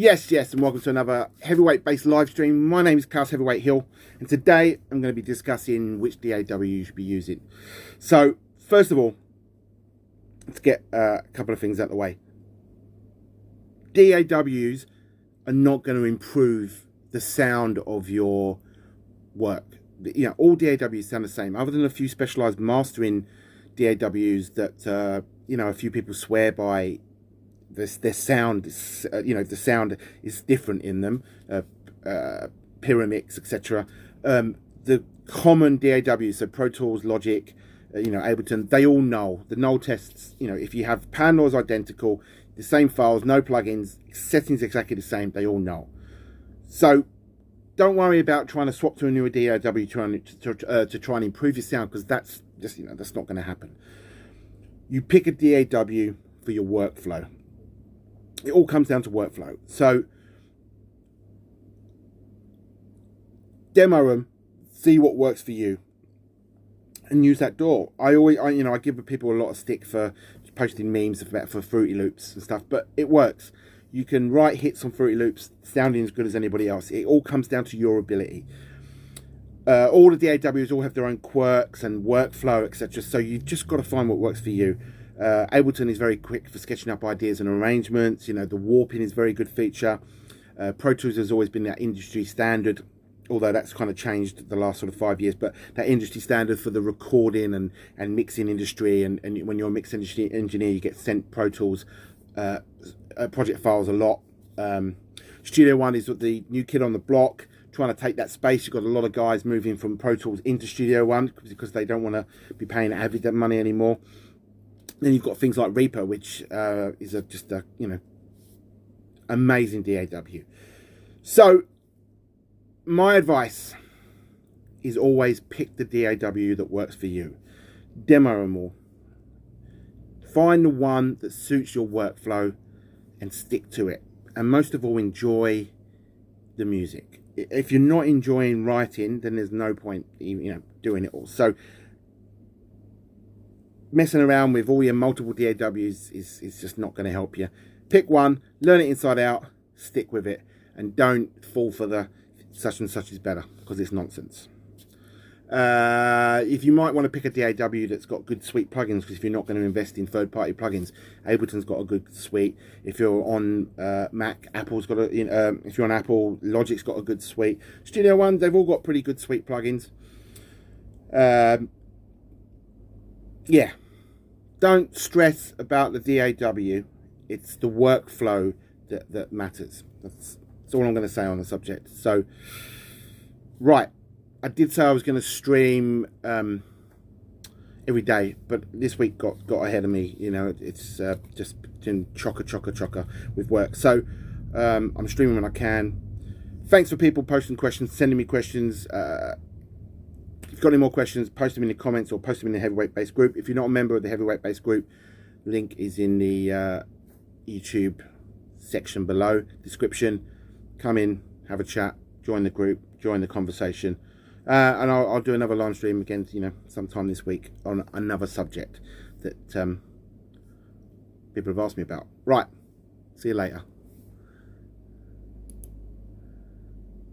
Yes, and welcome to another heavyweight based live stream. My name is Klaus Heavyweight Hill, and today I'm going to be discussing which DAW you should be using. So, first of all, let's get a couple of things out of the way. DAWs are not going to improve the sound of your work. You know, all DAWs sound the same, other than a few specialized mastering DAWs that, a few people swear by. Their sound is, the sound is different in them, Pyramix, etc. The common DAWs, so Pro Tools, Logic, Ableton, they all null. The null tests, if you have pan laws identical, the same files, no plugins, settings exactly the same, they all null. So don't worry about trying to swap to a newer DAW to try and improve your sound, because that's just, that's not going to happen. You pick a DAW for your workflow. It all comes down to workflow. So demo them, see what works for you, and use that DAW. I give people a lot of stick for posting memes for Fruity Loops and stuff, but it works. You can write hits on Fruity Loops sounding as good as anybody else. It all comes down to your ability. All the DAWs all have their own quirks and workflow, etc. So you've just got to find what works for you. Ableton is very quick for sketching up ideas and arrangements. The warping is a very good feature. Pro Tools has always been that industry standard, although that's kind of changed the last sort of 5 years. But that industry standard for the recording and mixing industry, and when you're a mix industry engineer, you get sent Pro Tools project files a lot. Studio One is the new kid on the block, trying to take that space. You've got a lot of guys moving from Pro Tools into Studio One because they don't want to be paying Avid that money anymore. Then you've got things like Reaper, which is just a amazing DAW. So my advice is always pick the DAW that works for you. Demo them all. Find the one that suits your workflow and stick to it. And most of all, enjoy the music. If you're not enjoying writing, then there's no point doing it all. So messing around with all your multiple DAWs is just not going to help you. Pick one, learn it inside out, stick with it, and don't fall for the such and such is better, because it's nonsense. If you might want to pick a DAW that's got good suite plugins, because if you're not going to invest in third-party plugins, Ableton's got a good suite. If you're on Mac, Apple's got a. If you're on Apple, Logic's got a good suite. Studio One, they've all got pretty good suite plugins. Yeah, don't stress about the DAW. It's the workflow that matters. That's all I'm going to say on the subject. So, right, I did say I was going to stream every day, but this week got ahead of me. It's just been chocker with work. So I'm streaming when I can. Thanks for people posting questions, sending me questions. If you've got any more questions, post them in the comments or post them in the Heavyweight Base group. If you're not a member of the Heavyweight Base group, link is in the YouTube section below, description. Come in, have a chat, join the group, join the conversation. And I'll do another live stream again, sometime this week on another subject that people have asked me about. Right, see you later.